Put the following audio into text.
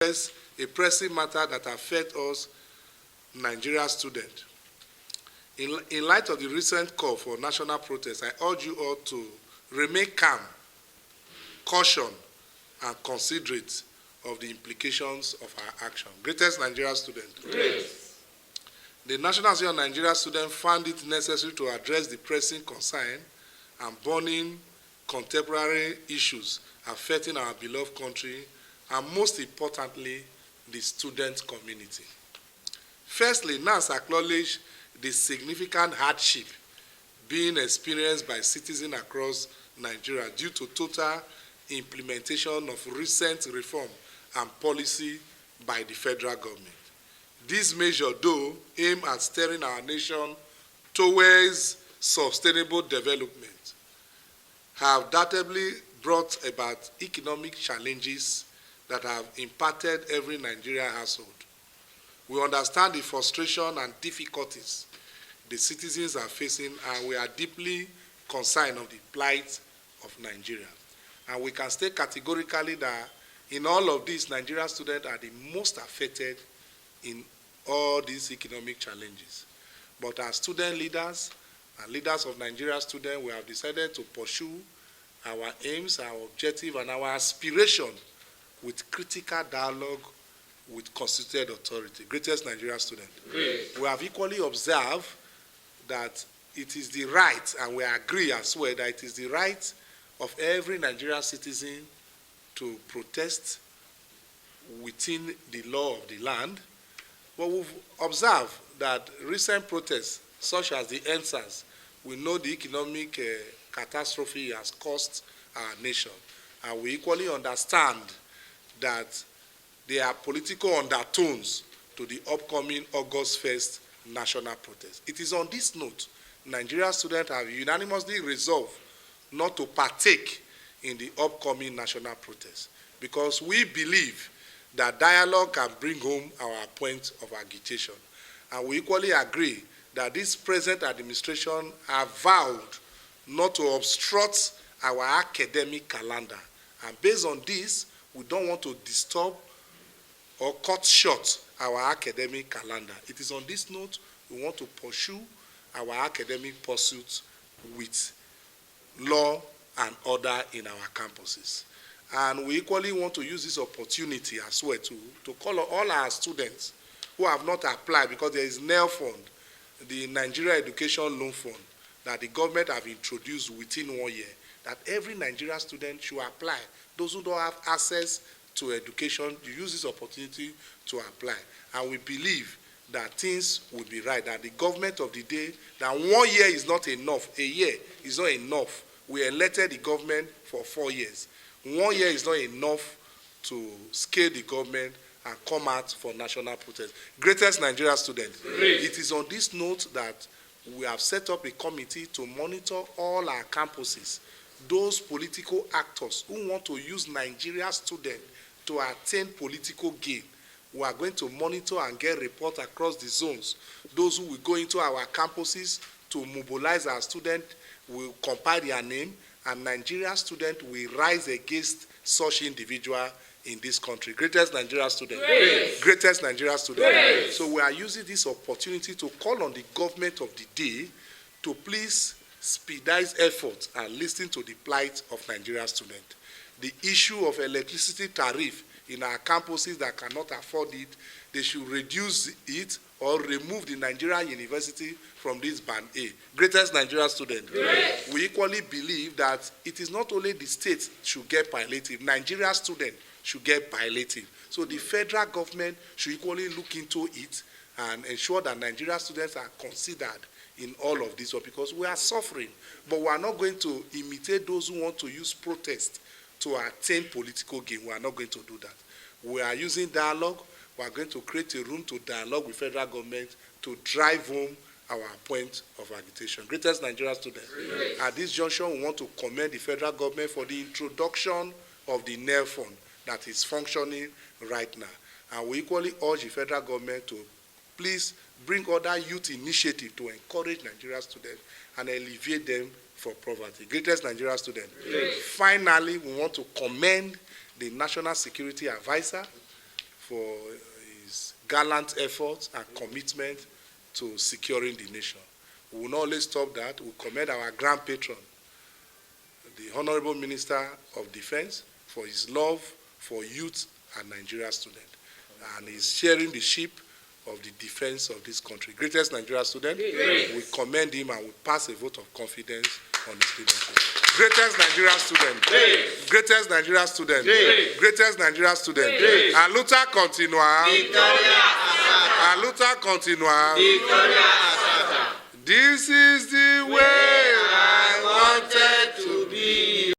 address a pressing matter that affects us, Nigeria students. In light of the recent call for national protest, I urge you all to remain calm, caution, and considerate of the implications of our action. Greatest Nigeria student. Great. The National Association of Nigeria Students found it necessary to address the pressing concern and burning contemporary issues affecting our beloved country and, most importantly, the student community. Firstly, NANS acknowledged the significant hardship being experienced by citizens across Nigeria due to total implementation of recent reform and policy by the federal government. This measure, though, aimed at steering our nation towards sustainable development, have undoubtedly brought about economic challenges that have impacted every Nigerian household. We understand the frustration and difficulties the citizens are facing, and we are deeply concerned of the plight of Nigeria. And we can state categorically that in all of these, Nigerian students are the most affected in all these economic challenges. But as student leaders and leaders of Nigerian students, we have decided to pursue our aims, our objective, and our aspiration with critical dialogue with constituted authority. Greatest Nigerian student. Great. We have equally observed that it is the right, and we agree as well, that it is the right of every Nigerian citizen to protest within the law of the land. But we've observed that recent protests, such as the NSAS, we know the economic catastrophe has cost our nation. And we equally understand that there are political undertones to the upcoming August 1st national protest. It is on this note, Nigerian students have unanimously resolved not to partake in the upcoming national protest because we believe that dialogue can bring home our point of agitation. And we equally agree that this present administration have vowed not to obstruct our academic calendar. And based on this, we don't want to disturb or cut short our academic calendar. It is on this note we want to pursue our academic pursuits with law and order in our campuses. And we equally want to use this opportunity as well to call on all our students who have not applied, because there is NEL fund, the Nigeria Education Loan Fund, that the government have introduced within 1 year, that every Nigerian student should apply. Those who don't have access to education, you use this opportunity to apply. And we believe that things will be right, that the government of the day, that 1 year is not enough, a year is not enough. We elected the government for 4 years. 1 year is not enough to scale the government and come out for national protest. Greatest Nigeria student. Great. It is on this note that we have set up a committee to monitor all our campuses. Those political actors who want to use Nigeria students to attain political gain, we are going to monitor and get reports across the zones. Those who will go into our campuses to mobilize our students will compile their name, and Nigerian students will rise against such individual in this country. Greatest Nigeria student. Great. Greatest Nigeria student. Great. So we are using this opportunity to call on the government of the day to please expedite efforts and listen to the plight of Nigerian students. The issue of electricity tariff in our campuses that cannot afford it, they should reduce it or remove the Nigerian university from this band A. Greatest Nigerian student. Great. We equally believe that it is not only the state should get palliative, Nigerian students should get palliative. So the federal government should equally look into it and ensure that Nigerian students are considered in all of this, because we are suffering. But we are not going to imitate those who want to use protest to attain political gain. We are not going to do that. We are using dialogue. We are going to create a room to dialogue with federal government to drive home our point of agitation. Greatest Nigerian students. Great. At this junction, we want to commend the federal government for the introduction of the NEL fund that is functioning right now. And we equally urge the federal government to please bring other youth initiative to encourage Nigerian students and alleviate them for poverty. Greatest Nigerian student. Great. Finally, we want to commend the National Security Advisor for his gallant efforts and commitment to securing the nation. We will not only stop that, we commend our grand patron, the Honorable Minister of Defense, for his love for youth and Nigeria students. And he's sharing the ship of the defense of this country. Greatest Nigeria student, we commend him and we pass a vote of confidence on his leadership. Greatest Nigeria student, greatest Nigeria student, greatest Nigeria student. A luta continua, a luta continua. This is the way.